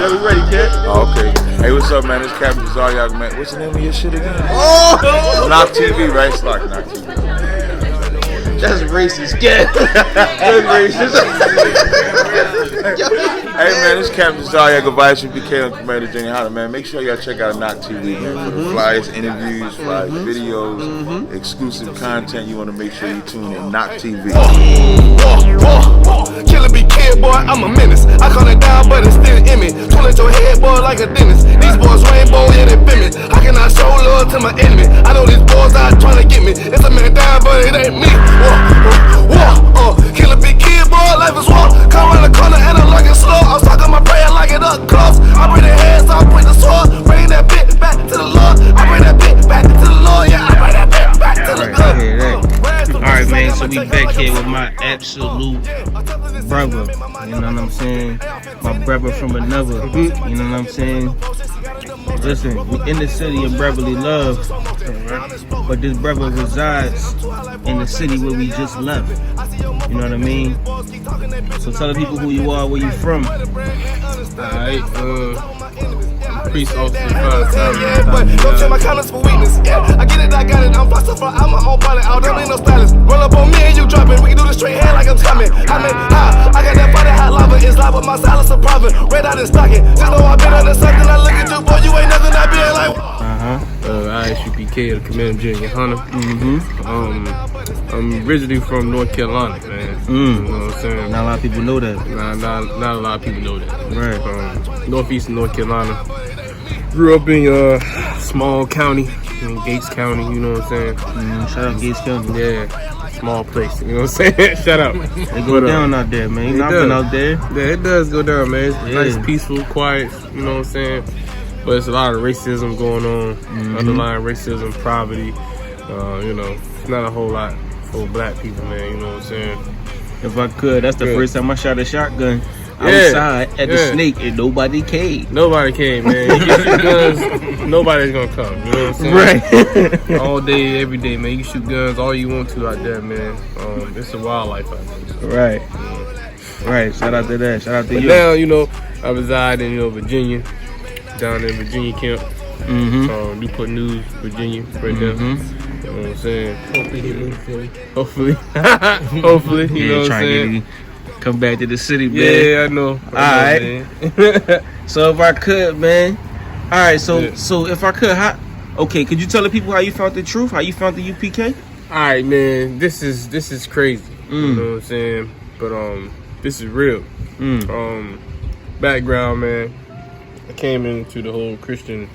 Yeah, we ready, kid. Oh, okay. Hey, what's up, man? It's Captain Tazayad, man. What's the name of your shit again? Oh! Nach TV, right? It's like Nach TV. That's racist, kid. That's racist. Hey, man, it's Captain Tazayad, Isupk on Commander Junior Holler, man. Make sure y'all check out Nach TV, man, for the flyers, interviews, flyers, videos, exclusive content. You want to make sure you tune in. Nach TV. Killer be kid, boy, I'm a menace. I call it down, but it's still in me. Toilet your head, boy, like a dentist. These boys rainbow, yeah, they feel me. How can I show love to my enemy? I know these boys out trying to get me. It's a man down, but it ain't me. Killer be kid, boy, life is war. Come around the corner and I'm looking slow. I'm talking my prayer like it up close. I bring the hands, I bring the sword. Bring that bitch back to the Lord. I bring that bitch back to the Lord. Yeah, I bring that bitch back to the Lord. Alright, man, so we back here with my absolute brother, you know what I'm saying? My brother from another, you know what I'm saying? Listen, we in the city of brotherly love, but this brother resides in the city where we just left, you know what I mean? So tell the people who you are, where you from. Alright, Police Officer Yeah, but don't check my comments for weakness. Yeah, I get it, I got it. I'm faster for I'm my own pilot. I don't need no stylist. Roll up on me and you drop it. We can do the straight hand like I'm coming. I mean, I got that body hot lava. It's live with my silence of private. Red out and stocking. Just know I've been under something. I look at you, boy. You ain't nothing. I be like. Isupk, the Commander Junior Hunter. I'm originally from North Carolina, man. You know what I'm saying? Not a lot of people know that. Not a lot of people know that. Right. Northeastern North Carolina. Grew up in a small county, in Gates County, you know what I'm saying? Shout out Gates County. Yeah, small place, you know what I'm saying? Shout out. It go down out there, man. You know, I've been out there. Yeah, it does go down, man. It's nice, peaceful, quiet, you know what I'm saying? But it's a lot of racism going on, underlying racism, poverty, you know, it's not a whole lot for black people, man, you know what I'm saying? If I could, that's the first time I shot a shotgun outside at the snake and nobody came. Nobody came, man. You get your guns, nobody's gonna come, you know what I'm saying? Right. All day, every day, man. You shoot guns all you want to out there, man. It's a wildlife out there. Right. Right. Shout out to that. Shout out to you. Now, you know, I reside in, Virginia, down in Virginia camp. Newport News, Virginia, right there. You know what I'm saying? Hopefully. Hopefully, you know what I'm saying? Come back to the city, man. Yeah, I know. Alright. So if I could, man. Alright, so if I could, okay, could you tell the people how you found the truth? How you found the UPK? Alright, man. This is crazy. You know what I'm saying? But this is real. Background, man. I came into the whole Christian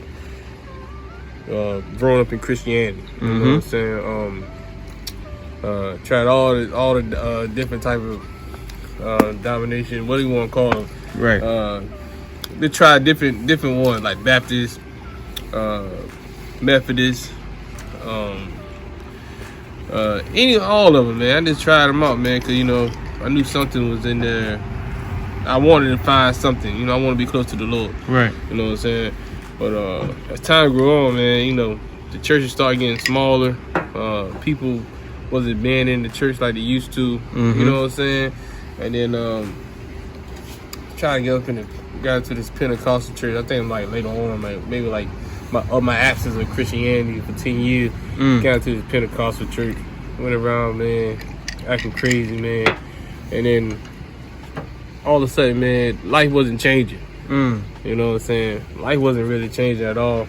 growing up in Christianity. You know what I'm saying? Tried all the different type of domination, what do you want to call them? Right. They tried different ones like Baptist, Methodist, all of them, man. I just tried them out, man, because I knew something was in there. I wanted to find something, I want to be close to the Lord. Right. You know what I'm saying? But as time grew on, man, the churches started getting smaller. People wasn't being in the church like they used to. You know what I'm saying? And then trying to got into this Pentecostal church. I think like later on, maybe like my absence of Christianity for 10 years. Got into this Pentecostal church. Went around, man, acting crazy, man. And then all of a sudden, man, life wasn't changing. You know what I'm saying? Life wasn't really changing at all.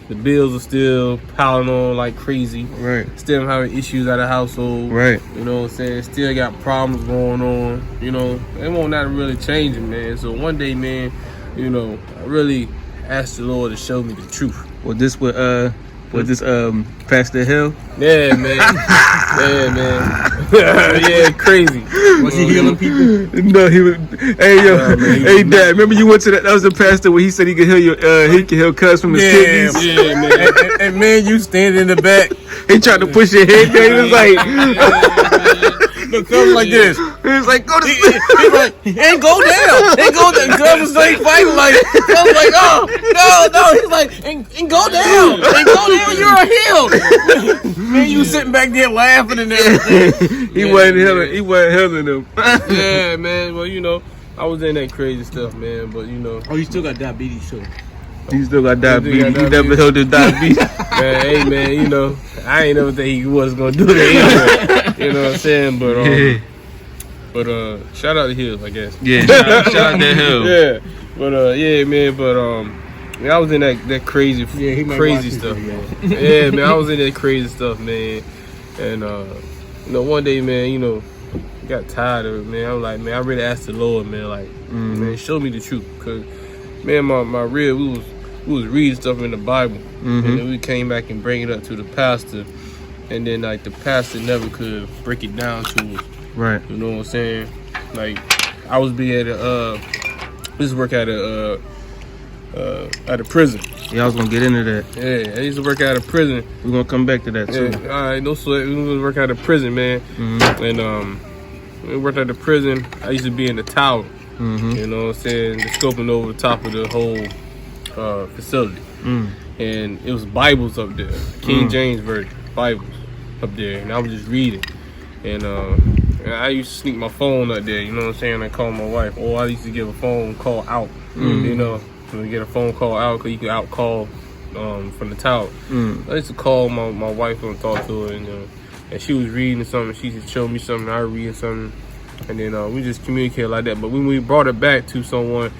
The bills are still piling on like crazy. Right. Still having issues at the household. Right. You know what I'm saying? Still got problems going on. It won't not really changing, man. So one day, man, I really asked the Lord to show me the truth. Was this Pastor Hill? Yeah, man. Yeah, man. Yeah, crazy. Was he healing people? No, he was. Hey, yo, hey, Dad. Remember you went to that? That was the pastor where he said he could heal he could heal cuz from his kidneys. Yeah, man. And man, you standing in the back. He tried to push your head down. He was like. Look, cuz like this. He was like, go to sleep. He's like, ain't go down. Ain't go down. Cuz was like fighting like, I was like, oh, no. He's like, ain't go down. Ain't go down. You're healed. Man, you sitting back there laughing and everything. He wasn't healing them. Yeah, man. Well, I was in that crazy stuff, man. But you know, Oh, you still got diabetes too. He still got diabetes. got He never held his diabetes. man, hey man, you know, I ain't never think he was gonna do that anyway. You know what I'm saying? But shout out to Hills, I guess. Yeah, shout out to Hill. Yeah, but yeah, man, but man, I was in that crazy, crazy stuff, man. Yeah, man, I was in that crazy stuff, man. And you know, one day, man, you know, got tired of it, man. I was like, man, I really asked the Lord, man, like, man, show me the truth, cause man, my real, we was reading stuff in the Bible, and then we came back and bring it up to the pastor, and then like the pastor never could break it down to us. Right. You know what I'm saying? Like, I was being at used to work at a prison. Yeah, I was gonna get into that. Yeah, I used to work at a prison. We're gonna come back to that too. Yeah, all right, no sweat. We was work at a prison, man. And we worked at the prison. I used to be in the tower. You know what I'm saying? The scoping over the top of the whole facility. And it was Bibles up there, King James version Bibles up there, and I was just reading. And I used to sneak my phone up there, you know what I'm saying? I call my wife, or I used to give a phone call out, you know, to get a phone call out, because you can out call from the tower. I used to call my wife and talk to her, and she was reading something, she just showed me something, I was reading something, and then we just communicated like that. But when we brought it back to someone,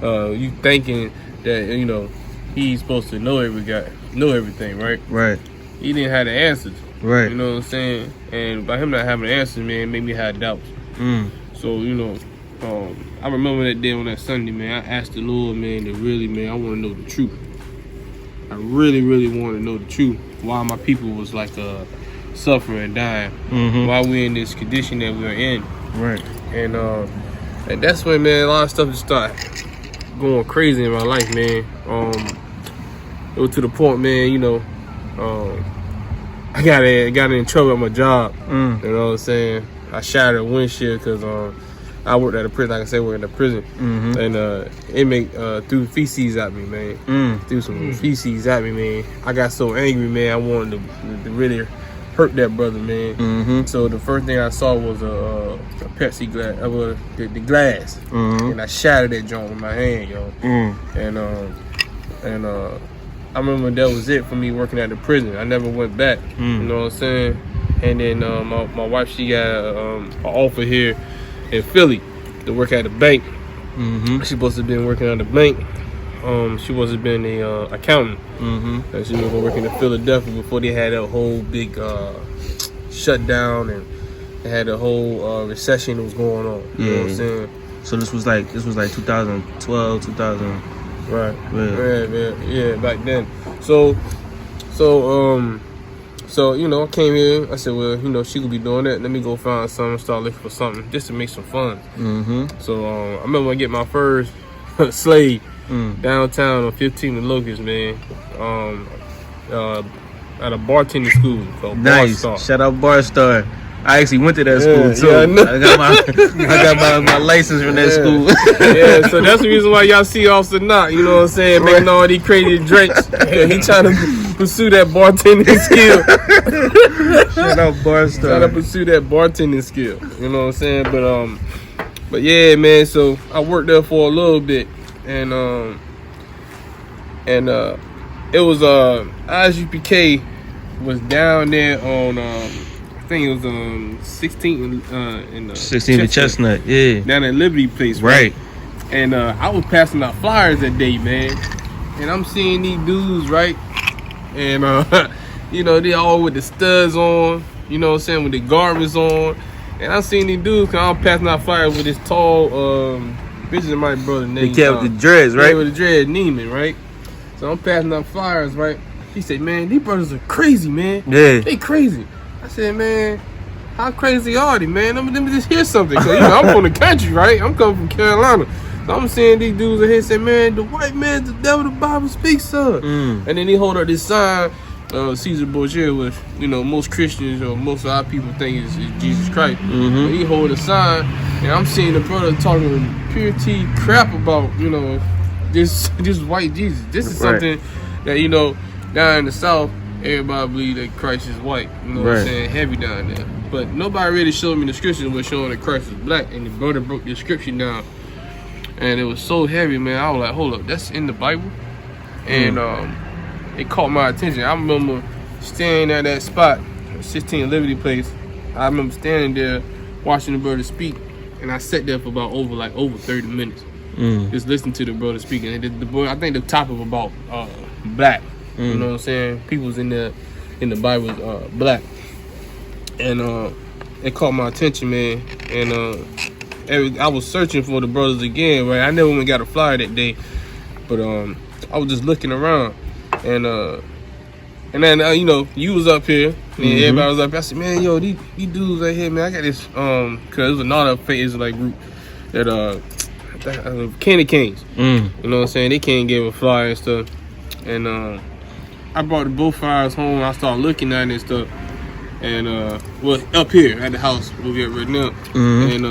you thinking that, you know, he's supposed to know everything, right? Right. He didn't have the answers. Right. You know what I'm saying? And by him not having the answers, man, made me have doubts. So, you know, I remember that day on that Sunday, man, I asked the Lord, man, that really, man, I want to know the truth. I really, really want to know the truth. Why my people was like suffering and dying. Why we in this condition that we're in. Right. And that's when, man, a lot of stuff just started going crazy in my life, man. It was to the point, man, you know, I got in trouble at my job. You know what I'm saying? I shattered a windshield because I worked at a prison. Like I said, I worked at a prison. And inmate threw feces at me, man. Threw some feces at me, man. I got so angry, man. I wanted to really hurt that brother, man. So the first thing I saw was a Pepsi glass, the glass. And I shattered that joint with my hand, yo. And I remember that was it for me working at the prison. I never went back. You know what I'm saying? And then my wife, she got an offer here in Philly to work at a bank. She supposed to have been working at a bank. She supposed to have been an accountant. And she was gonna work in Philadelphia before they had that whole big shutdown and they had a whole recession that was going on. You know what I'm saying? So this was like 2012, 2000. Right. Yeah. Back then. So you know, I came here. I said, well, you know, she could be doing that. Let me go find something, start looking for something just to make some funds. So I remember I get my first slave downtown on 15th and Locust, man. At a bartending school called Nice. Bar Star. Shout out Bar Star. I actually went to that school too. Yeah, I know. I got my license from that school. Yeah, so that's the reason why y'all see Officer Nach, you know what I'm saying, making all these crazy drinks. He trying to pursue that bartending skill. Shout out Bar Star. Trying to pursue that bartending skill. You know what I'm saying? But yeah, man. So I worked there for a little bit, and it was Isupk was down there on I think it was 16th and 16th and Chestnut. Yeah. Down at Liberty Place, right? And I was passing out flyers that day, man. And I'm seeing these dudes, right? And you know, they all with the studs on, you know what I'm saying, with the garments on. And I'm seeing these dudes, cause I'm passing out flyers with this tall bitch and my brother named They kept the dreads, right? Yeah, with the dread, Neiman, right? So I'm passing out flyers, right? He said, man, these brothers are crazy, man. Yeah. They crazy. I said, man, how crazy are they, man? Let me just hear something. Cause, you know, I'm from the country, right? I'm coming from Carolina. So I'm seeing these dudes in here say, man, the white man's the devil the Bible speaks of. And then he hold up this sign, Caesar Borgia, which, you know, most Christians or most of our people think is Jesus Christ. But he hold a sign, and I'm seeing the brother talking pure tea crap about, you know, this white Jesus. This is something that, you know, down in the South, everybody believe that Christ is white. You know what I'm saying? Heavy down there. But nobody really showed me the scriptures was showing that Christ is black. And the brother broke the scripture down and it was so heavy, man. I was like, hold up, that's in the Bible, and it caught my attention. I remember standing at that spot, 16 Liberty Place. I remember standing there watching the brother speak, and I sat there for about over 30 minutes, just listening to the brother speak. And the boy, I think the topic was about black. You know what I'm saying? People's in the Bible black, and it caught my attention, man. And I was searching for the brothers again, right? I never even got a flyer that day, but I was just looking around, and then you know, you was up here, and everybody was up here. I said, man, yo, these dudes right here, man, I got this cause it was another Israelite group that Candy Canes. You know what I'm saying? They can't give a flyer and stuff, and I brought both flyers home. I started looking at it and stuff, and well, up here at the house where we at right now, and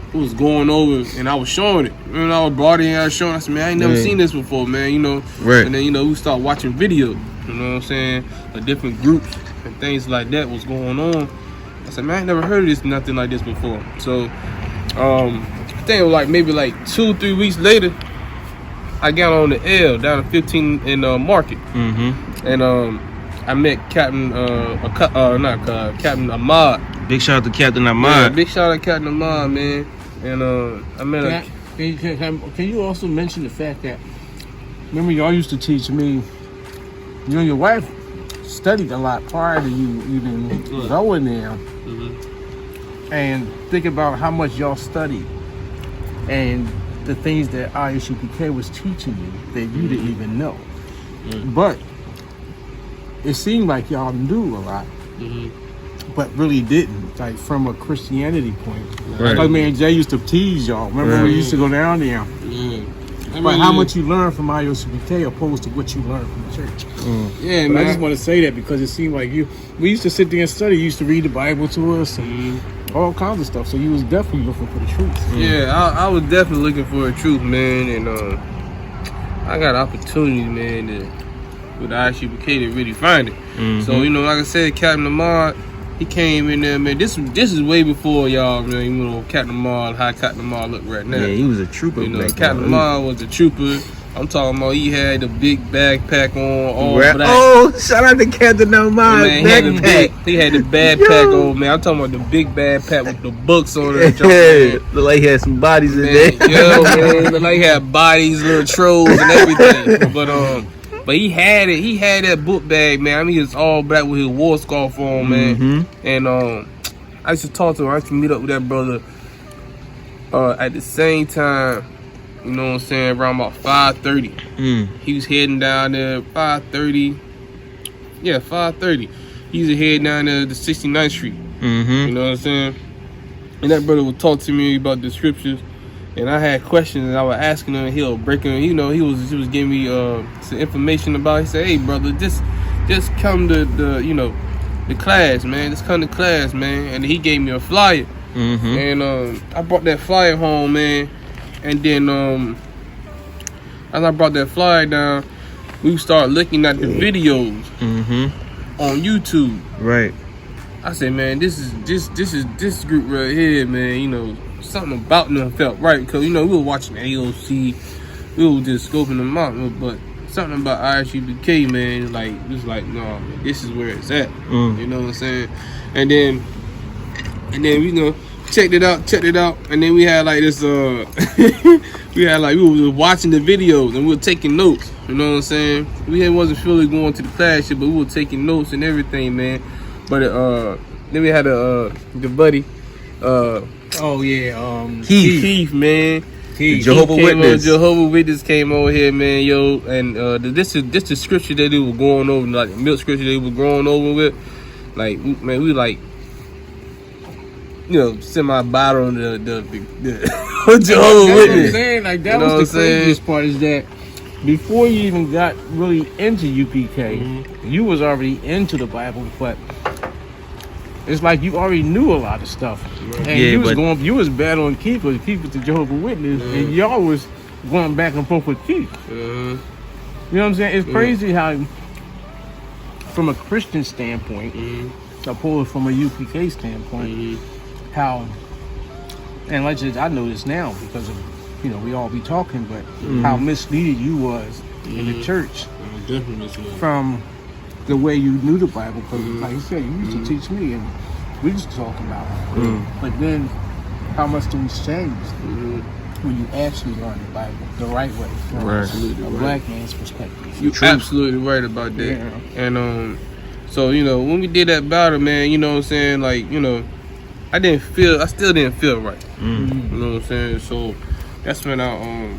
it was going over, and I was showing it. And I brought it in, I was showing. I said, man, I ain't never seen this before, man. You know, and then you know we start watching videos. You know what I'm saying? Of different groups and things like that was going on. I said, man, I ain't never heard of this, nothing like this before. So, I think it was maybe 2-3 weeks later, I got on the L down at 15 in Market, and I met Captain Captain Ahmad. Big shout out to Captain Ahmad. Yeah, big shout out to Captain Ahmad, man. And I met Can you also mention the fact that, remember y'all used to teach me, you and your wife studied a lot prior to you even going there, and think about how much y'all studied and the things that Isupk was teaching you that you didn't even know. But it seemed like y'all knew a lot, but really didn't, like from a Christianity point. Right. Like, man, Jay used to tease y'all. Remember we used to go down there? But how much you learn from Isupk opposed to what you learned from the church. yeah, But man. I just want to say that because it seemed like we used to sit there and study. You used to read the Bible to us and all kinds of stuff. So you was definitely looking for the truth. Yeah, I was definitely looking for the truth, man, and I got an opportunity, man, with Isupk to really find it. So you know, like I said, Captain Ahmad, he came in there, man. This is way before y'all, man. You know, Captain Ahmad, how Captain Ahmad look right now. Yeah, he was a trooper. You know, back Captain then. Ahmad was a trooper. I'm talking about he had the big backpack on, all black. Oh, shout out to Captain Ahmad. Man, he had the backpack on, man. I'm talking about the big backpack with the books on it. Yeah, look like he had some bodies in there. Yo, man, look like he had bodies, little trolls and everything. But he had it. He had that book bag, man. I mean, it's all black with his war scarf on, man. And I used to talk to him. I used to meet up with that brother at the same time. You know what I'm saying? Around about 5:30. He was heading down there 5:30. Yeah, 5:30. He was heading down there to 69th Street. You know what I'm saying? And that brother would talk to me about the scriptures. And I had questions, and I was asking him, and he'll break them. You know, he was giving me some information about it. He said, "Hey, brother, just come to the class, man. Just come to class, man." And he gave me a flyer, and I brought that flyer home, man. And then as I brought that flyer down, we started looking at the videos on YouTube. Right. I said, man, this group right here, man. You know, something about them felt right, because you know we were watching AOC, we were just scoping them out, but something about Isupk, man, it was like, no, this is where it's at. You know what I'm saying? And then you know, checked it out, and then we had this we were watching the videos and we were taking notes. You know what I'm saying? We wasn't fully going to the class yet, but we were taking notes and everything, man. But then we had the buddy, Keith, man. Jehovah's Witness came over here, man, yo, and this the scripture that they were going over, like the milk scripture they were going over with, like, man, we like, you know, semi-bottle on the Jehovah's Witness. I'm saying, like, that was the craziest part, is that before you even got really into UPK, you was already into the Bible, but it's like you already knew a lot of stuff. And you was battling Keith was the Jehovah's Witness, and y'all was going back and forth with Keith. You know what I'm saying? It's crazy how, from a Christian standpoint, opposed from a UPK standpoint, how, and like I know this now because of you know, we all be talking, but how misleaded you was in the church from the way you knew the Bible. Because, like you said, you used to teach me, and we used to talk about it. But then, how much things changed when you actually learn the Bible the right way, from a black man's perspective. You're absolutely right about that. Yeah. And so, you know, when we did that battle, man, you know what I'm saying, like, you know, I still didn't feel right. You know what I'm saying? So that's when I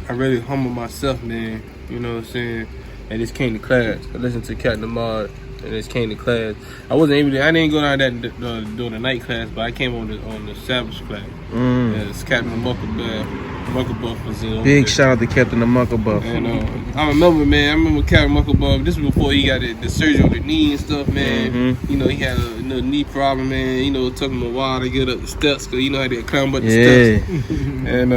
really humbled myself, man. You know what I'm saying? And just came to class. I listened to Captain Ahmad and just came to class. I didn't go down that during the night class, but I came on the Sabbath class. It's Captain Muckabuff was in. Big shout out to Captain Muckabuff. And I remember Captain Muckabuff. This was before he got the surgery on the knee and stuff, man. You know, he had a little knee problem, man. You know, it took him a while to get up the steps, because you know how they climb up the steps. And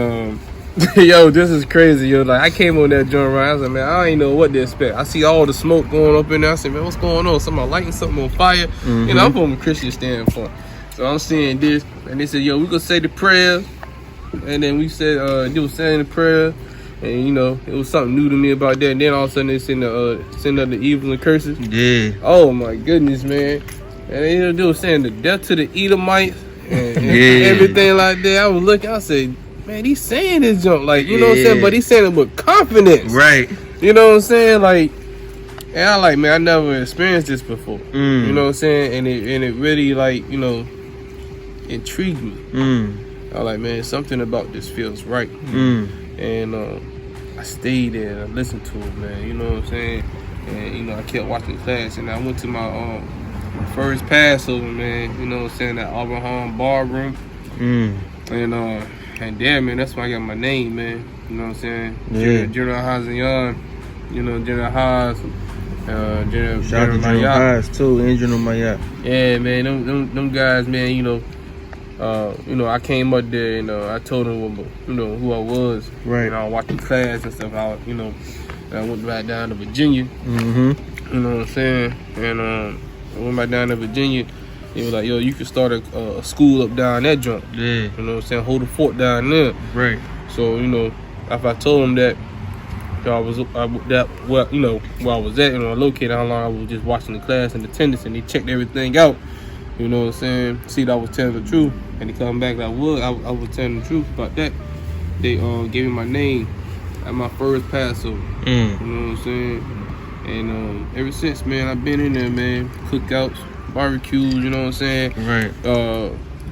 yo, this is crazy, yo. Like, I came on that joint right. I was like, man, I ain't know what to expect. I see all the smoke going up in there. I said, man, what's going on? Somebody lighting something on fire. You know, I'm from a Christian standpoint. So I'm seeing this, and they said, yo, we gonna say the prayer. And then we said, they was saying the prayer. And, you know, it was something new to me about that. And then all of a sudden they send up the evils and curses. Yeah. Oh, my goodness, man. And they were saying the death to the Edomites and everything like that. I was looking, I said, man, he's saying this junk, like, you know what I'm saying? But he's saying it with confidence. Right. You know what I'm saying? Like, and I like, man, I never experienced this before. You know what I'm saying? And it really, like, you know, intrigued me. I was like, man, something about this feels right. And I stayed there and I listened to it, man. You know what I'm saying? And, you know, I kept watching class. And I went to my first Passover, man. You know what I'm saying? That Auburn bar room. And damn, man, that's why I got my name, man. You know what I'm saying? Yeah. General Hazayan, you know, General Haz, General Mayat too, and General Mayat. Yeah, man, them guys, man, you know, I came up there and I told them, you know, who I was. Right. And I was watching class and stuff. You know, and I went back down to Virginia. You know what I'm saying? And I went back down to Virginia. They was like, yo, you can start a school up down that joint. Yeah. You know what I'm saying? Hold a fort down there. Right. So, you know, if I told them that, where I was at, you know, located, how long I was just watching the class and attendance, and they checked everything out. You know what I'm saying? See that I was telling the truth. And they come back like, I was telling the truth about that. They gave me my name at my first Passover. You know what I'm saying? And ever since, man, I've been in there, man. Cookouts, barbecues, you know what I'm saying? Right.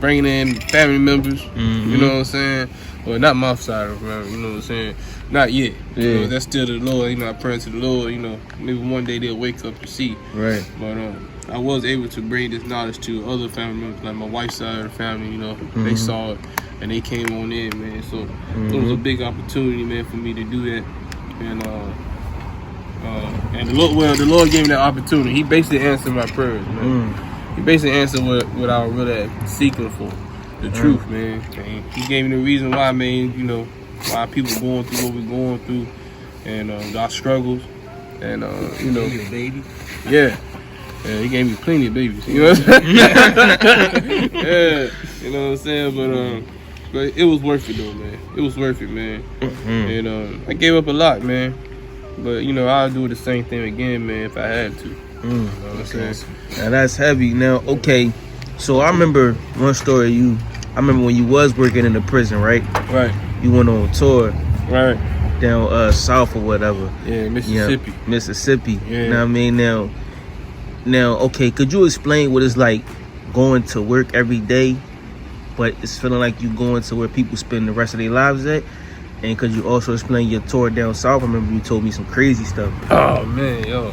Bringing in family members, you know what I'm saying? Well, not my side of the family, you know what I'm saying? Not yet. Yeah. You know, that's still the Lord, you know, I pray to the Lord, you know, maybe one day they'll wake up and see. Right. But I was able to bring this knowledge to other family members, like my wife's side of the family, you know, they saw it and they came on in, man. So it was a big opportunity, man, for me to do that. And the Lord gave me that opportunity. He basically answered my prayers, man. He basically answered what I was really seeking for, the truth, man. And he gave me the reason why, man, you know, why people going through what we're going through, and our struggles, and you know, baby. Yeah. Yeah, he gave me plenty of babies. You know what I'm saying? Yeah, you know what I'm saying? But it was worth it though, man. It was worth it, man. And I gave up a lot, man. But you know, I'll do the same thing again, man, if I had to. You know what I'm saying? Now that's heavy. Now, okay. So I remember one story. I remember when you was working in the prison, right? Right. You went on tour. Right. Down south or whatever. Yeah, Mississippi. Yeah, Mississippi. Yeah. You know what I mean? Now, okay, could you explain what it's like going to work every day, but it's feeling like you going to where people spend the rest of their lives at? And could you also explain your tour down south? I remember you told me some crazy stuff. Oh, man, yo.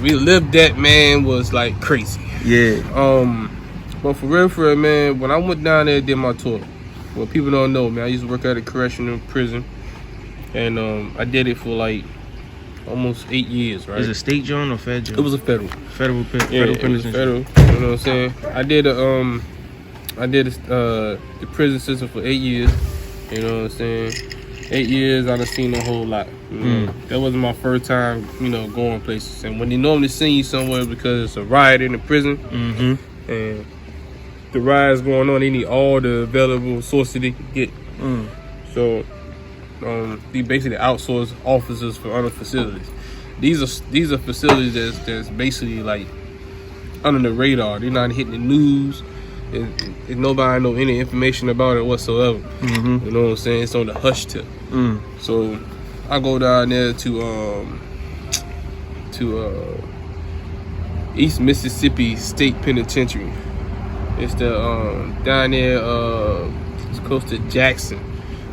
We lived that, man, was like crazy. Yeah. But for real, man, when I went down there and did my tour, well, people don't know, man, I used to work at a correctional prison. And I did it for like almost 8 years, right? Is it a state joint or federal joint? It was a federal. Federal it was federal. You know what I'm saying? I did the prison system for 8 years. You know what I'm saying? 8 years, I done seen a whole lot. You know? That wasn't my first time, you know, going places. And when they normally send you somewhere because it's a riot in the prison, and the riots going on, they need all the available sources they can get. So they basically outsource officers for other facilities. These are facilities that's basically like under the radar. They're not hitting the news. And nobody know any information about it whatsoever. You know what I'm saying? It's on the hush tip. So I go down there to East Mississippi State Penitentiary. It's the down there it's close to Jackson.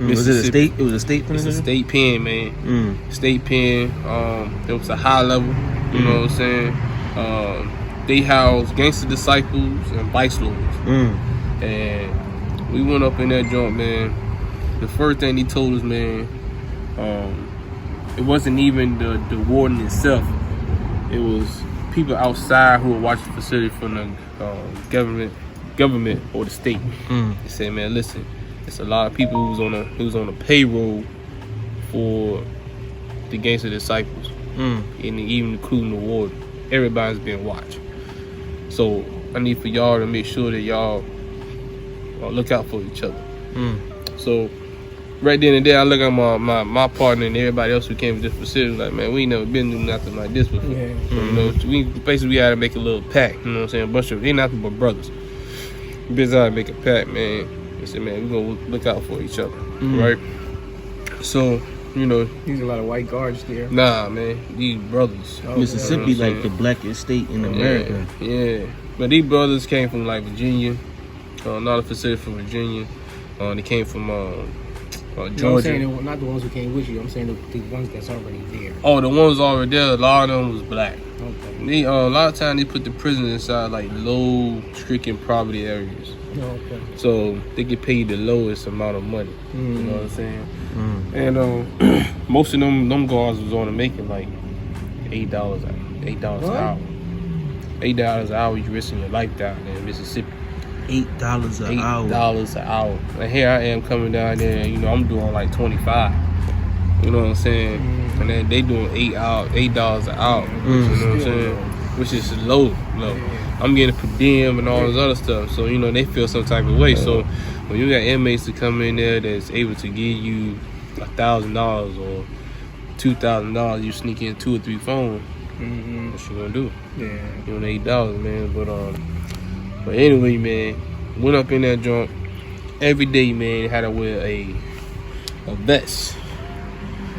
Was it a state? It was a state pen? It's a state pen, man. State pen. It was a high level. You know what I'm saying? They house gangster disciples and vice lords. And we went up in that joint, man. The first thing he told us, man, it wasn't even the warden itself. It was people outside who were watching the facility from the government or the state. They said, man, listen, it's a lot of people who was on a payroll for the gangster disciples, and even including the warden. Everybody's being watched. So I need for y'all to make sure that y'all look out for each other. So right then and there, I look at my partner and everybody else who came to this facility, like, man, we ain't never been through nothing like this before. You know, we had to make a little pact. You know what I'm saying? A bunch of, they nothing but brothers. We had to make a pact, man. They said, man, we gonna look out for each other, right? So, you know, There's a lot of white guards there. nah, man, these brothers. Mississippi, like the blackest state in America. Yeah. But these brothers came from like Virginia, not a facility from Virginia. They came from Georgia. No, I'm saying not the ones who came with you. I'm saying the ones that's already there. Oh, the ones already there, a lot of them was black. Okay. They, a lot of times they put the prisons inside like low-stricken poverty areas. Okay. So they get paid the lowest amount of money. You know what I'm saying? And most of them guards was only making like $8 an hour. $8 an hour, you risking your life down there in Mississippi. $8 an hour. $8 an hour. And here I am coming down there, you know, I'm doing like 25. You know what I'm saying? And then they doing $8 an hour. You know what I'm saying? Which is low. I'm getting per diem and all this other stuff. So, you know, they feel some type of way. So when you got inmates to come in there that's able to give you $1,000 or $2,000, you sneak in 2 or 3 phones. What you gonna do? Yeah. You know, $8, man. But anyway, man, went up in that joint. Every day, man, had to wear a vest,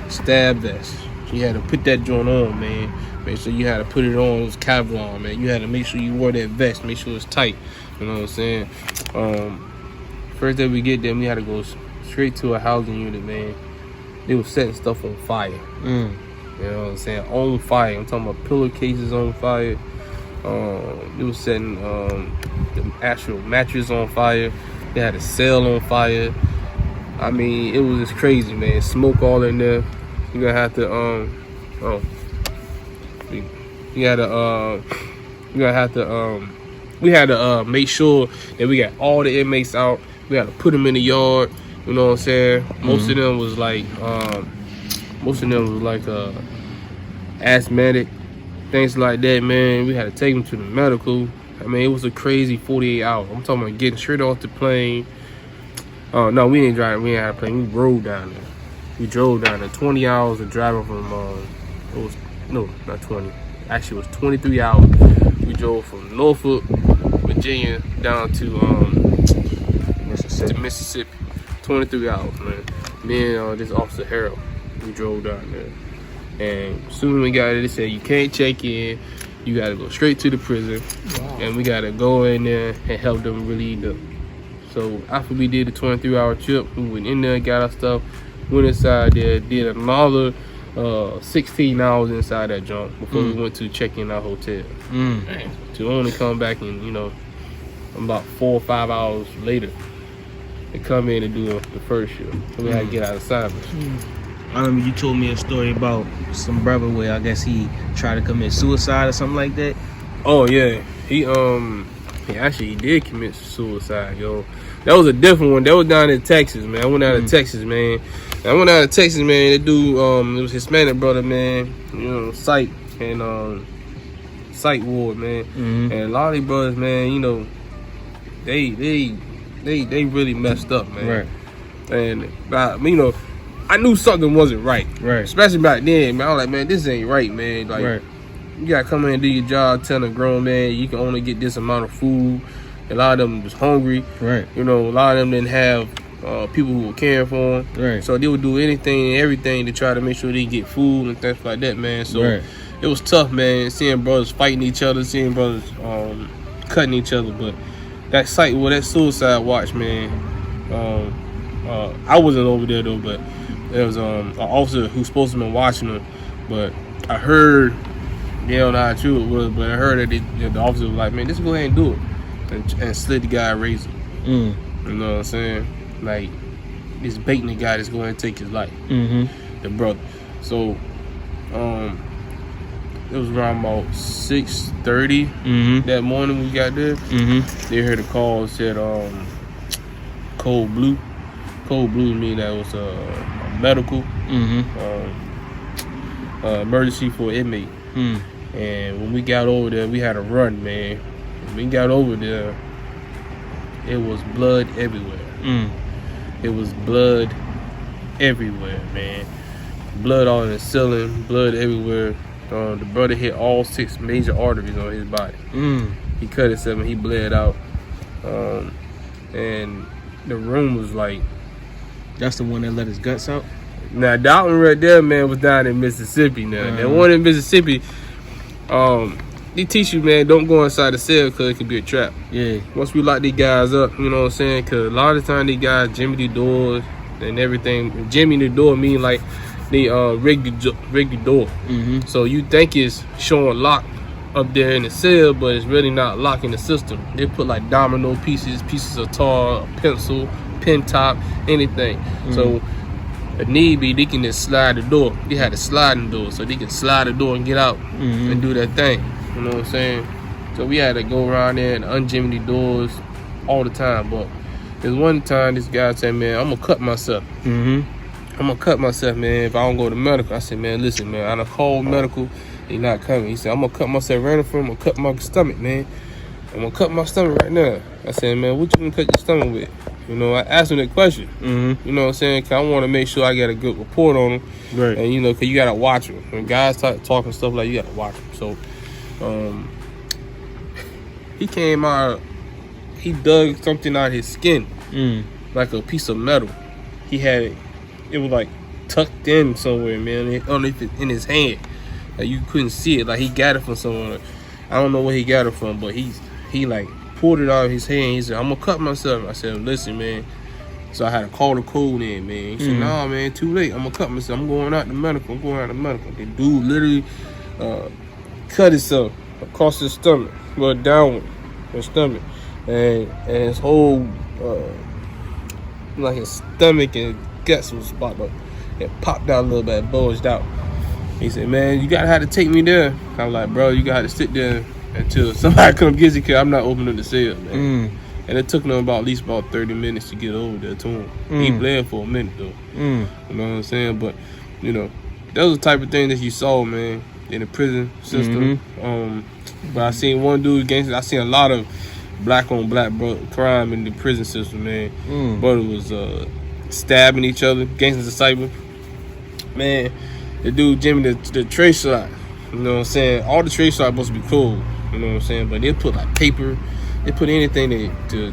stab vest. You had to put that joint on, man. Make sure you had to put it on. It was Kevlar, man. You had to make sure you wore that vest. Make sure it's tight. You know what I'm saying? First day we get there, we had to go straight to a housing unit, man. They was setting stuff on fire. You know what I'm saying? On fire. I'm talking about pillowcases on fire. They was setting the actual mattress on fire. They had a cell on fire. I mean, it was just crazy, man. Smoke all in there. You gonna have to we had to make sure that we got all the inmates out. We had to put them in the yard. You know what I'm saying? Most of them was like asthmatic, things like that, man. We had to take them to the medical. I mean, it was a crazy 48 hours. I'm talking about getting straight off the plane. No, we didn't drive. We didn't have a plane. We rode down there. We drove down there. 20 hours of driving from, not 20. Actually, it was 23 hours. We drove from Norfolk, Virginia, down to Mississippi. 23 hours, man. Me and this Officer Harold, we drove down there. And as soon as we got there, they said, you can't check in. You got to go straight to the prison. Wow. And we got to go in there and help them relieve them. So after we did the 23-hour trip, we went in there, got our stuff, went inside there, did another 16 hours inside that junk before we went to check in our hotel. To only come back in, about 4 or 5 hours later to come in and do the first shift. So we had to get our assignments. I remember you told me a story about some brother where I guess he tried to commit suicide or something like that. Oh yeah, he actually did commit suicide, yo. That was a different one. That was down in Texas, man. I went out of Texas, man. That dude, it was Hispanic brother, man. Psych ward, man. And a lot of these brothers, man, they really messed up, man. Right. And you know, I knew something wasn't right. Right. Especially back then, man. I was like, man, this ain't right, man. Like, Right. you gotta come in and do your job, telling a grown man you can only get this amount of food. A lot of them was hungry. Right. You know, a lot of them didn't have people who were caring for them. Right. So they would do anything and everything to try to make sure they get food and stuff like that, man. So Right. it was tough, man, seeing brothers fighting each other, seeing brothers cutting each other. But that site with that suicide watch, man, I wasn't over there though, but there was an officer who's supposed to have been watching them. But I heard, they don't know how true it was, but I heard that the officer was like, man, just go ahead and do it. And slid the guy a razor. You know what I'm saying? Like, this baiting the guy that's going to take his life. The brother. So, it was around about 6:30 that morning we got there. They heard a call, said cold blue. Cold blue mean that was a medical emergency for an inmate. And when we got over there, we had to run, man. When we got over there, it was blood everywhere. It was blood everywhere, man. Blood on the ceiling, blood everywhere. The brother hit all 6 major arteries on his body. He cut himself and he bled out. And the room was like... That's the one that let his guts out? Now, that one right there, man, was down in Mississippi now. That one in Mississippi, they teach you, man, don't go inside the cell because it could be a trap. Yeah. Once we lock these guys up, you know what I'm saying? Because a lot of the time these guys jimmy the doors and everything. Jimmy the door mean like they rig the door. So you think it's showing lock up there in the cell, but it's really not locking the system. They put like domino pieces of tar, a pencil, pen top, anything. So if need be, they can just slide the door. They had a sliding door, so they can slide the door and get out and do that thing. You know what I'm saying? So we had to go around there and unjimmy the doors all the time. But there's one time this guy said, man, I'm gonna cut myself. I'm gonna cut myself, man, if I don't go to medical. I said, man, listen, man, I done called medical, they not coming. He said, I'm gonna cut myself right in front, I'm gonna cut my stomach, man. I'm gonna cut my stomach right now. I said, man, what you gonna cut your stomach with? You know, I asked him that question. You know what I'm saying? Cause I want to make sure I get a good report on him. Right. And, you know, cause you gotta watch him. When guys talking stuff like, you gotta watch him. So, he came out, he dug something out of his skin, like a piece of metal. He had it was like tucked in somewhere, man, underneath in his hand. Like you couldn't see it. Like he got it from somewhere. I don't know where he got it from, but he like pulled it out of his hand. He said, I'm gonna cut myself. I said, listen, man. So I had to call the code in, man. He said, nah, man, too late. I'm gonna cut myself. I'm going out to medical. The dude literally cut himself across his stomach, well, downward his stomach, and his whole like his stomach and guts was about to, it popped out a little bit, bulged out. He said, man, you gotta have to take me there. I'm like, bro, you gotta sit there until somebody come get you, cause I'm not opening the cell, man. And it took him at least 30 minutes to get over there to him. He bled for a minute though. You know what I'm saying? But you know, those are the type of things that you saw, man, in the prison system. But I seen one dude gangster. I seen a lot of black on black crime in the prison system, man. Brother was stabbing each other, gangster disciple. Man, the dude Jimmy the trace shot. You know what I'm saying? All the trace shots supposed to be cool. You know what I'm saying? But they put like paper. They put anything to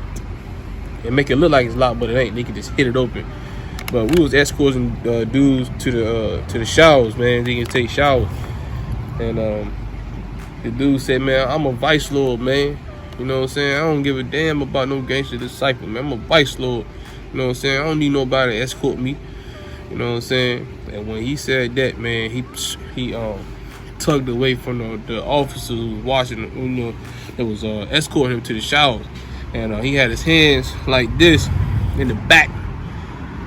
make it look like it's locked, but it ain't. They can just hit it open. But we was escorting dudes to the showers, man. They can take showers. And the dude said, man, I'm a vice lord, man. You know what I'm saying? I don't give a damn about no gangster disciple, man. I'm a vice lord. You know what I'm saying? I don't need nobody to escort me. You know what I'm saying? And when he said that, man, he tugged away from the officer who was watching, you know, that was escorting him to the showers. And he had his hands like this in the back.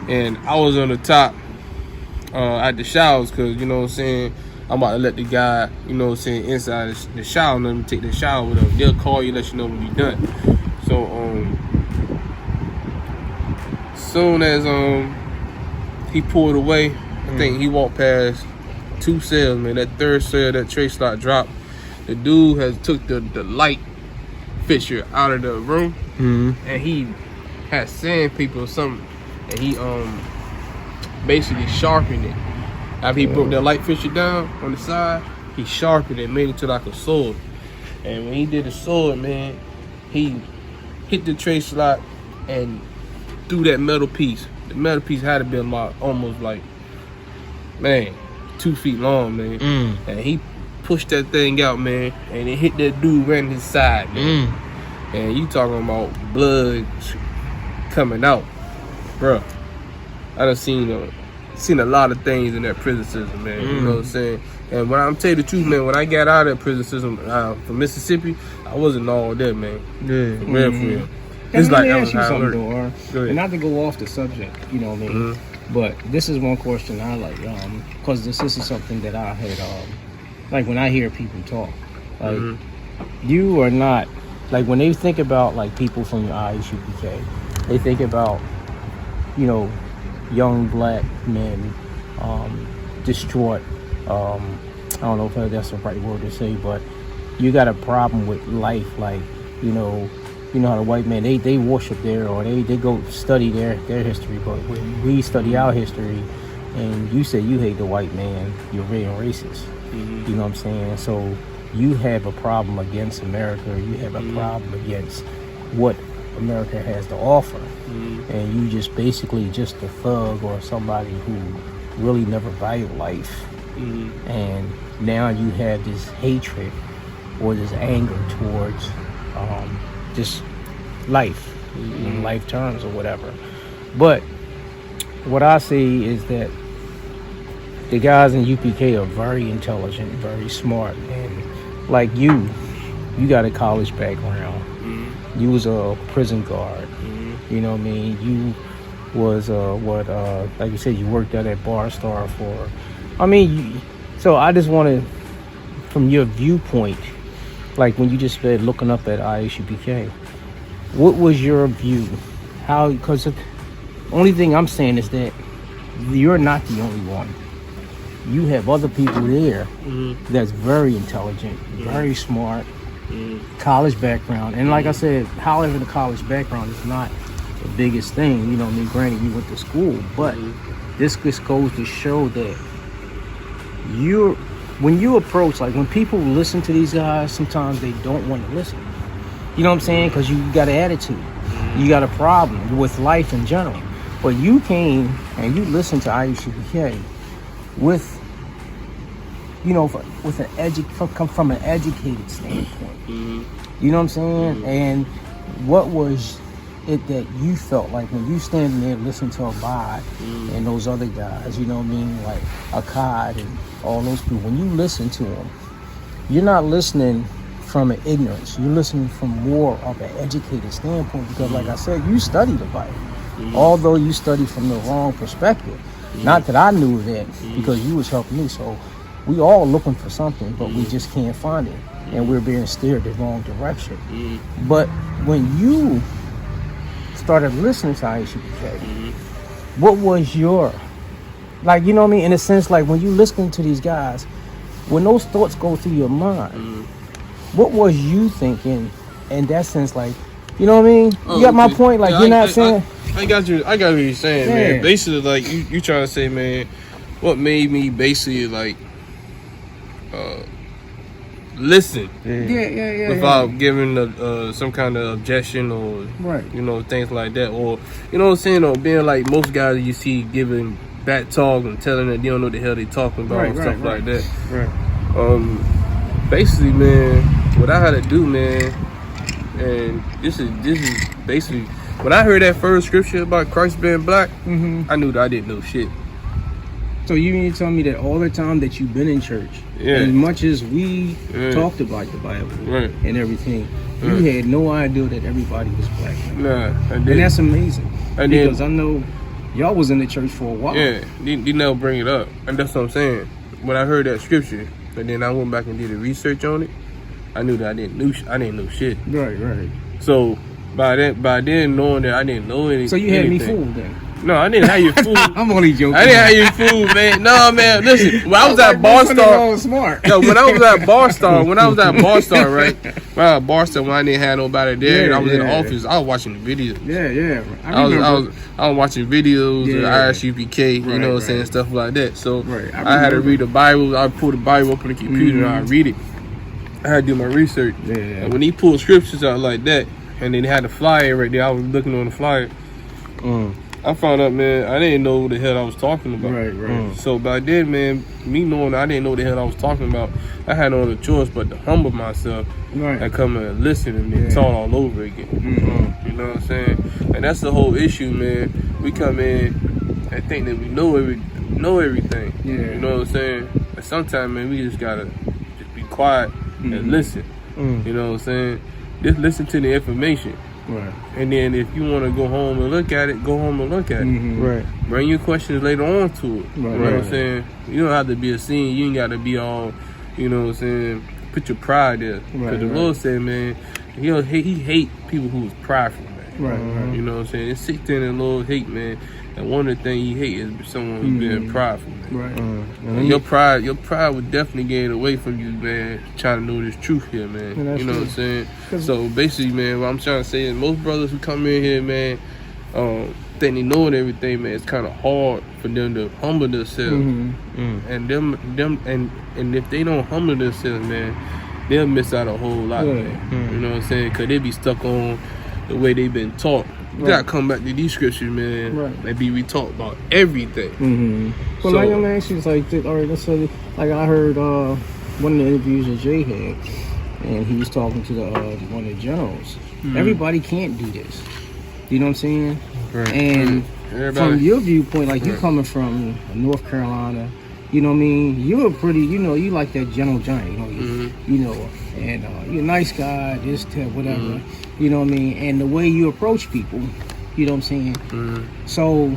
And I was on the top at the showers because, you know what I'm saying, I'm about to let the guy, you know what I'm saying, inside the shower, let him take the shower with him. They'll call you, let you know when you're done. So, soon as he pulled away, I think he walked past 2 cells, man. That third cell, that trace slot dropped. The dude has took the light fixture out of the room, and he had sandpaper or something, and he basically sharpened it. After he broke that light fixture down on the side, he sharpened it, made it to like a sword. And when he did the sword, man, he hit the tray slot and threw that metal piece. The metal piece had to be almost like, man, 2 feet long, man. And he pushed that thing out, man, and it hit that dude right in his side, man. And you talking about blood coming out, bruh. I done seen a lot of things in that prison system, man. You know what I'm saying? And when I'm telling you the truth, man, when I got out of that prison system from Mississippi, I wasn't all that, man. Yeah, for real. It's like I was high alert. And not to go off the subject, you know what I mean? But this is one question I like, because this is something that I had, like when I hear people talk, like you are not, like when they think about like people from your Isupk, they think about, you know, young black men, distraught. I don't know if that's the right word to say, but you got a problem with life, like, you know how the white man, they worship or they go study their history, but when we study our history, and you say you hate the white man, you're being racist. You know what I'm saying? So you have a problem against America, you have a problem against what America has to offer, and you just basically just a thug or somebody who really never valued life, and now you have this hatred or this anger towards just life, in life terms or whatever. But what I see is that the guys in UPK are very intelligent, very smart, and like you got a college background. You was a prison guard. You know what I mean? You was like you said, you worked out at Bar Star for. I mean, so I just want to, from your viewpoint, like when you just said looking up at Isupk, what was your view? How? Because the only thing I'm saying is that you're not the only one. You have other people there that's very intelligent, very smart, college background. And like I said, however, the college background is not the biggest thing. You know what I mean? Granted, you went to school, but this just goes to show that when you approach, like when people listen to these guys, sometimes they don't want to listen. You know what I'm saying? Because you got an attitude. You got a problem with life in general. But you came and you listened to Isupk with, you know, from an educated standpoint. You know what I'm saying? And what was it that you felt like when you standing there listening to Abad and those other guys, you know what I mean, like Akkad and all those people, when you listen to them, you're not listening from an ignorance, you're listening from more of an educated standpoint, because like I said, you study the Bible, although you study from the wrong perspective. Not that I knew that, because you was helping me, so we all looking for something, but we just can't find it, and we're being steered the wrong direction. But when you started listening to Isupk, what was your, like, you know what I mean, in a sense, like when you listening to these guys, when those thoughts go through your mind, what was you thinking in that sense? Like, you know what I mean? You got my point? Like, you're not saying... I got you. I got what you're saying, man. Basically, like, you trying to say, man, what made me basically, like, listen. Without giving some kind of objection or, you know, things like that. Or, you know what I'm saying? Or being like most guys you see giving back talk and telling that they don't know what the hell they talking about and stuff like that. Basically, man, what I had to do, man, and this is basically, when I heard that first scripture about Christ being black, I knew that I didn't know shit. So you mean to tell me that all the time that you've been in church, as much as we talked about the Bible and everything, you had no idea that everybody was black. And that's amazing. Because I know y'all was in the church for a while. Yeah, they never bring it up. And that's what I'm saying. When I heard that scripture, and then I went back and did the research on it, I knew that I didn't know shit. Right. So by then knowing that I didn't know anything. So you had me fooled then. No, I didn't have your food. I'm only joking. I didn't have your food, man. No, man. Listen, when I was at Bar Star, smart. yo, when I was at Bar Star, right? When I was at Bar Star, when I didn't have nobody there, and I was in the office, I was watching the videos. Yeah. I was watching videos of Isupk, you know what I'm saying, stuff like that. So I had to read the Bible. I pull the Bible up on the computer and I read it. I had to do my research. Yeah. And when he pulled scriptures out like that, and then they had the flyer right there, I was looking on the flyer. I found out, man, I didn't know what the hell I was talking about. Right. So by then, man, me knowing I didn't know what the hell I was talking about, I had no other choice but to humble myself and come and listen and then talk all over again. You know what I'm saying? And that's the whole issue, man. We come in and think that we know everything. You know what I'm saying? But sometimes, man, we just gotta just be quiet and listen. You know what I'm saying? Just listen to the information. Right. And then if you want to go home and look at it, go home and look at it. Right. Bring your questions later on to it. You know what I'm saying? You don't have to be a scene. You ain't got to be all, you know what I'm saying, put your pride there. Because the Lord said, man, he hate people who's prideful, man. You know what I'm saying? It's 16 and the Lord hate, man. And one of the things he hate is someone who's being prideful, man. And your pride would definitely get away from you, man, trying to know this truth here, man. You know what I'm saying? So basically, man, what I'm trying to say is most brothers who come in here, man, think they know everything, man, it's kind of hard for them to humble themselves. And and if they don't humble themselves, man, they'll miss out a whole lot, man. You know what I'm saying? Because they be stuck on the way they've been taught. You gotta come back to these scriptures, man, and be retaught about everything. Well, like I'm actually like, all right, let's say, like I heard one of the interviews that Jay had, and he was talking to the one of the generals. Everybody can't do this. You know what I'm saying? And from your viewpoint, like you coming from North Carolina, you know what I mean? You're a pretty, you know, you like that gentle giant, you know, you know, and you're a nice guy, this, that, whatever. You know what I mean? And the way you approach people, you know what I'm saying? So,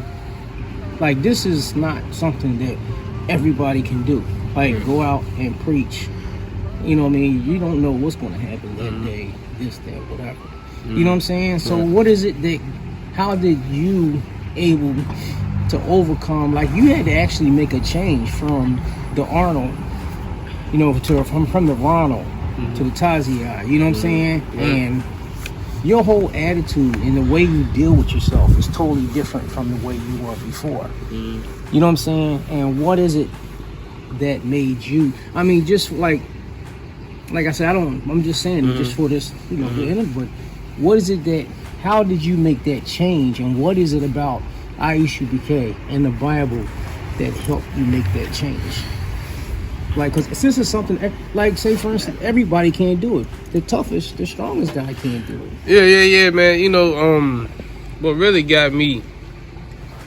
like, this is not something that everybody can do. Like, go out and preach. You know what I mean? You don't know what's going to happen that day, this, that, whatever. You know what I'm saying? So, what is it that, how did you able to overcome, like, you had to actually make a change from the Arnold, you know, from the Ronald to the Tazayad, you know what I'm saying? And your whole attitude and the way you deal with yourself is totally different from the way you were before. You know what I'm saying? And what is it that made you, I mean, just like I said, I'm just saying just for this, you know, but what is it that, how did you make that change, and what is it about Isupk and the Bible that helped you make that change? Like, because this is something, like, say for instance, everybody can't do it. The toughest, the strongest guy can't do it. Yeah, man. You know, what really got me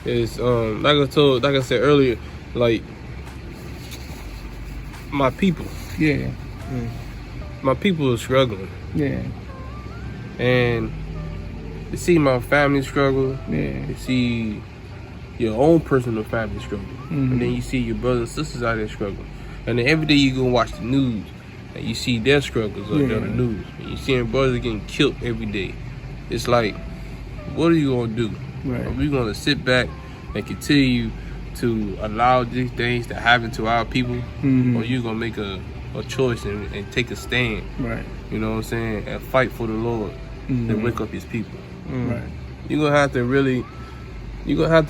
is, like I said earlier, like, my people. My people are struggling. And to see my family struggle, to see your own personal family struggle, and then you see your brothers and sisters out there struggling. And then every day you go watch the news, and you see their struggles on the news. And you seeing brothers getting killed every day. It's like, what are you gonna do? Are we gonna sit back and continue to allow these things to happen to our people, or you gonna make a choice and take a stand? You know what I'm saying? And fight for the Lord to wake up His people. You're gonna have to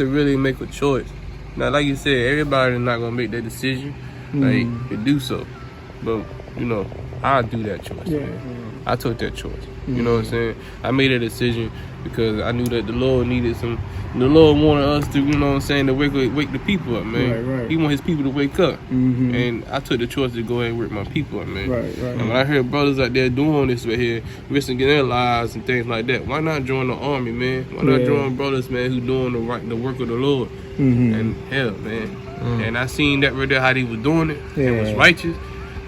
really make a choice. Now, like you said, everybody's not gonna make that decision. Like, to do so, but you know, I do that choice. I took that choice. You know what I'm saying? I made a decision because I knew that the Lord needed the Lord wanted us to, you know what I'm saying, to wake the people up, man. He want His people to wake up, and I took the choice to go ahead and wake my people up, man. And when I heard brothers out there doing this right here, risking their lives and things like that, why not join the army, man? Why not join brothers, man, who doing the work of the Lord? And hell, man. And I seen that right there, how they was doing it. It was righteous.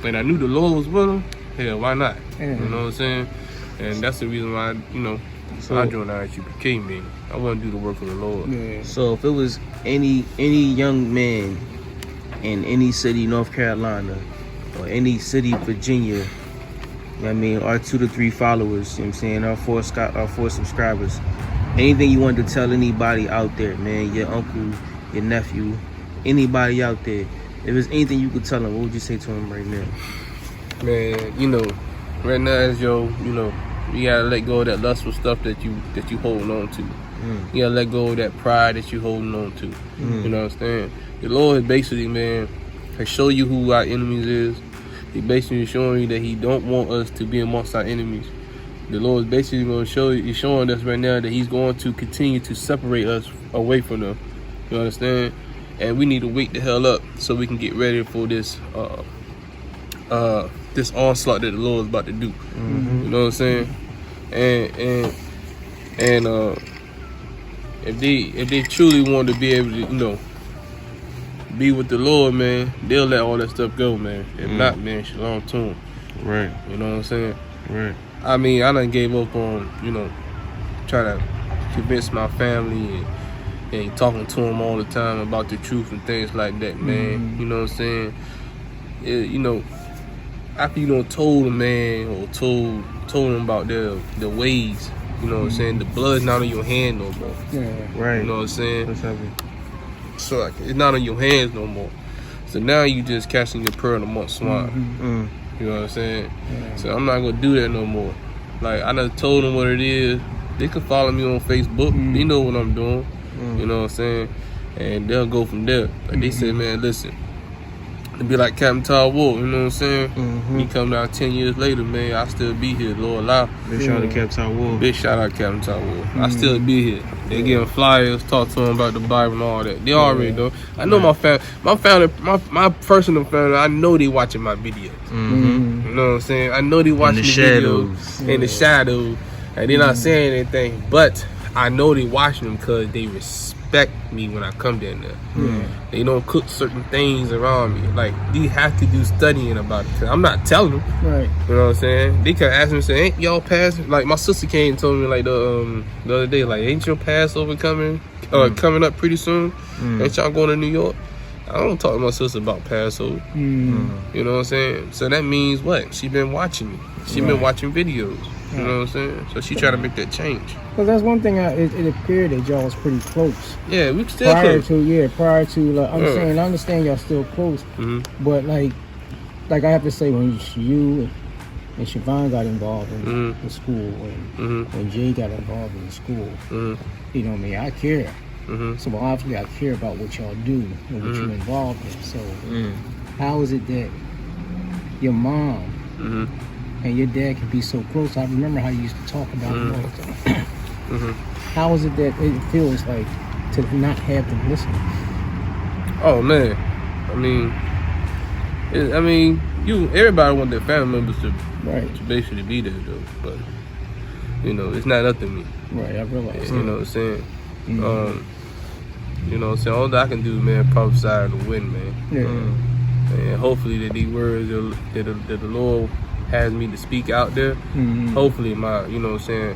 And I knew the Lord was with them. Hell, why not? You know what I'm saying? And that's the reason why, you know, I joined the Isupk, man. I want to do the work of the Lord. So if it was any young man in any city, North Carolina, or any city, Virginia, you know what I mean, our 2 to 3 followers, you know what I'm saying, our 4 subscribers, anything you wanted to tell anybody out there, man, your uncle, your nephew, anybody out there, if there's anything you could tell them, what would you say to them right now? Man, you know, right now is you gotta let go of that lustful stuff that you holding on to. You gotta let go of that pride that you holding on to. You know what I'm saying? The Lord is basically, man, has show you who our enemies is. He basically showing you that He don't want us to be amongst our enemies. The Lord is basically going to show you, He's showing us right now that He's going to continue to separate us away from them. You understand? And we need to wake the hell up so we can get ready for this this onslaught that the Lord is about to do. You know what I'm saying? And if they truly want to be able to, you know, be with the Lord, man, they'll let all that stuff go, man. If not, man, shalom to them. Right. You know what I'm saying? Right. I mean, I done gave up on, you know, trying to convince my family and talking to them all the time about the truth and things like that, man. You know what I'm saying? You know, after you done told a man or told them about their ways, you know what I'm saying? The blood's not on your hand no more. Right. You know what I'm saying? What's happening? So like, it's not on your hands no more. So now you just catching your pearl amongst swine. You know what I'm saying? So I'm not gonna do that no more. Like I done told them what it is. They can follow me on Facebook. They know what I'm doing. You know what I'm saying? And they'll go from there. Like they said, man, listen. It'd be like Captain Todd Wolf, you know what I'm saying? He come down 10 years later, man, I still be here, Lord allow. Big shout out to Captain Todd Wolf. Big shout out Captain Todd Wolf. I still be here. They give them flyers, talk to them about the Bible and all that. They already know. I know my personal family, I know they watching my videos. You know what I'm saying? I know they watching the videos in the shadows. And they not saying anything, but I know they watching them because they respect me when I come down there. They don't cook certain things around me. Like, they have to do studying about it. I'm not telling them. Right. You know what I'm saying? They can ask me, say, ain't y'all Passover? Like, my sister came and told me, like, the other day, like, ain't your Passover coming up pretty soon? Ain't y'all going to New York? I don't talk to my sister about Passover. You know what I'm saying? So that means what? She been watching me. She been watching videos. You know what I'm saying? So she trying to make that change. Because that's one thing, it appeared that y'all was pretty close. Yeah, we still prior close. Prior to, like, I'm saying, I understand y'all still close. But, like I have to say, when you and Siobhan got involved in the school, and when Jay got involved in the school, you know what I mean? I care. So obviously I care about what y'all do and what you're involved in. So how is it that your mom and your dad can be so close? I remember how you used to talk about it all the time. How is it that it feels like to not have them listen? Oh man, everybody want their family members to basically be there though, but you know it's not up to me. Right, I realize. You know what I'm saying? You know what I'm saying? All that I can do, man, prophesy to win, man. And hopefully that these words that the Lord has me to speak out there, hopefully my, you know what I'm saying,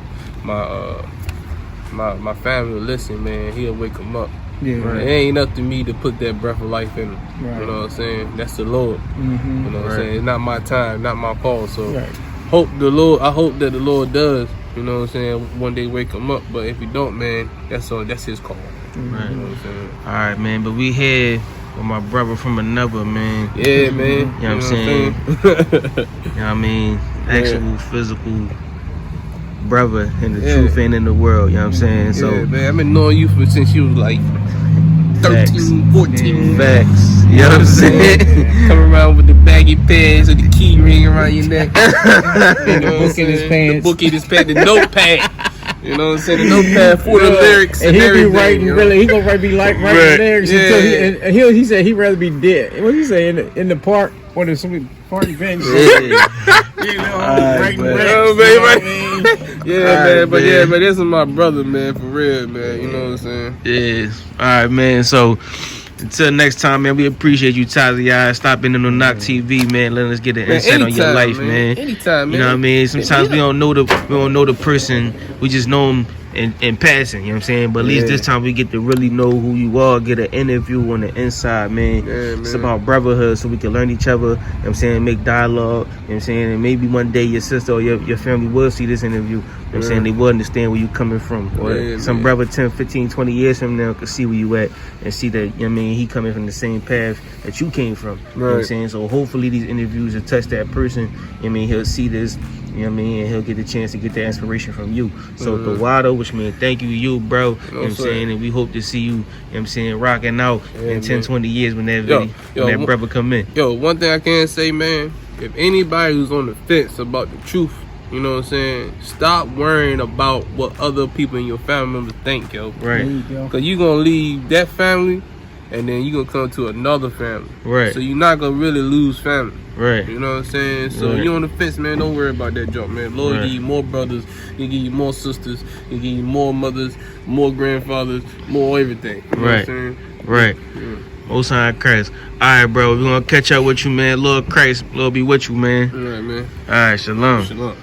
my family will listen, man. He'll wake them up. It ain't up to me to put that breath of life in them. You know what I'm saying? That's the Lord. You know what I'm saying? It's not my time, not my fault. So I hope that the Lord does, you know what I'm saying, one day wake him up. But if he don't, man, that's his call. You know what I'm saying? All right, man. But we here with my brother from another, man. Yeah, man. You know what I'm saying? You know what I mean? Actual physical brother, and the truth ain't in the world. You know what I'm saying? So, man, I've been knowing you since you was like 13, 14. Facts. You know what I'm saying? Come around with the baggy pants and the key ring around your neck. And the book in his pants. The book in his pants, the notepad. You know what I'm saying? The notepad for the lyrics and he be writing, really, he gonna writing lyrics until he said he'd rather be dead. What did he say, in the park or there's some party bench? You know, writing but this is my brother, man, for real, man. You know what I'm saying? Yeah. All right, man. So until next time, man, we appreciate you, Tazayad, stopping in on Nach TV, man, letting us get an insight on your life, man. Anytime, man. You know what I mean? Sometimes we don't know the person, we just know him in passing, you know what I'm saying? But at least this time we get to really know who you are, get an interview on the inside, man. It's about brotherhood, so we can learn each other, you know what I'm saying, make dialogue, you know what I'm saying, and maybe one day your sister or your family will see this interview, you know what I'm saying, they will understand where you coming from. Or some brother 10, 15, 20 years from now could see where you at and see that, you know what I mean, he coming from the same path that you came from, you know what I'm saying? So hopefully these interviews will touch that person, you know what I mean, he'll see this, you know what I mean, and he'll get the chance to get the inspiration from you. So the Wado, which means thank you, bro. You know what I'm saying? And we hope to see you, you know what I'm saying, rocking out in 10, 20 years when that when that brother come in. Yo, one thing I can say, man, if anybody who's on the fence about the truth, you know what I'm saying, stop worrying about what other people in your family members think, yo. Right. Because you're going to leave that family and then you're going to come to another family. Right. So you're not going to really lose family. Right. You know what I'm saying? So you on the fence, man, don't worry about that jump, man. Lord give you more brothers, He give you more sisters, He give you more mothers, more grandfathers, more everything. You know what I'm saying? Right. Most High Christ. Alright, bro, we're gonna catch up with you, man. Lord Christ, Lord be with you, man. Alright, man. Alright, shalom. Shalom.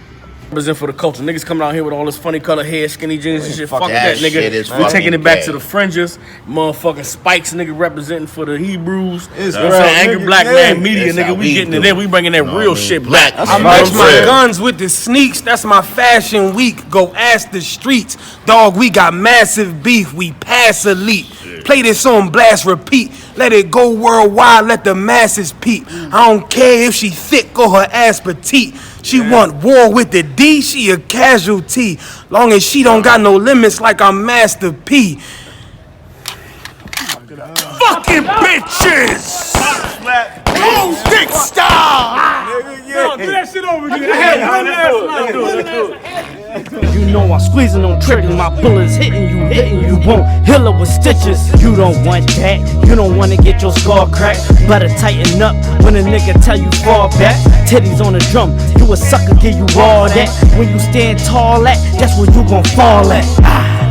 Represent for the culture. Niggas coming out here with all this funny color hair, skinny jeans and shit. Fuck that, shit nigga. is We taking it back fucking to the fringes. Motherfucking spikes, nigga, representing for the Hebrews. You know what I'm real, saying? Angry black man media, That's how nigga. We we getting do it in. We bringing that real shit back. That's I how match we my do. guns with the sneaks. That's my fashion week. Go ask the streets. Dog, we got massive beef. We pass elite. Play this on blast, repeat. Let it go worldwide, let the masses peep. I don't care if she thick or her ass petite. She want war with the D, she a casualty. Long as she don't got no limits like I'm Master P. Fucking bitches! Boom, dick style! No, do that shit over again. You know I'm squeezing on triggers, my bullets hitting you, won't heal up with stitches. You don't want that, you don't wanna get your skull cracked. Better tighten up when a nigga tell you fall back. Titties on the drum, you a sucker, give you all that. When you stand tall at, that's where you gon' fall at.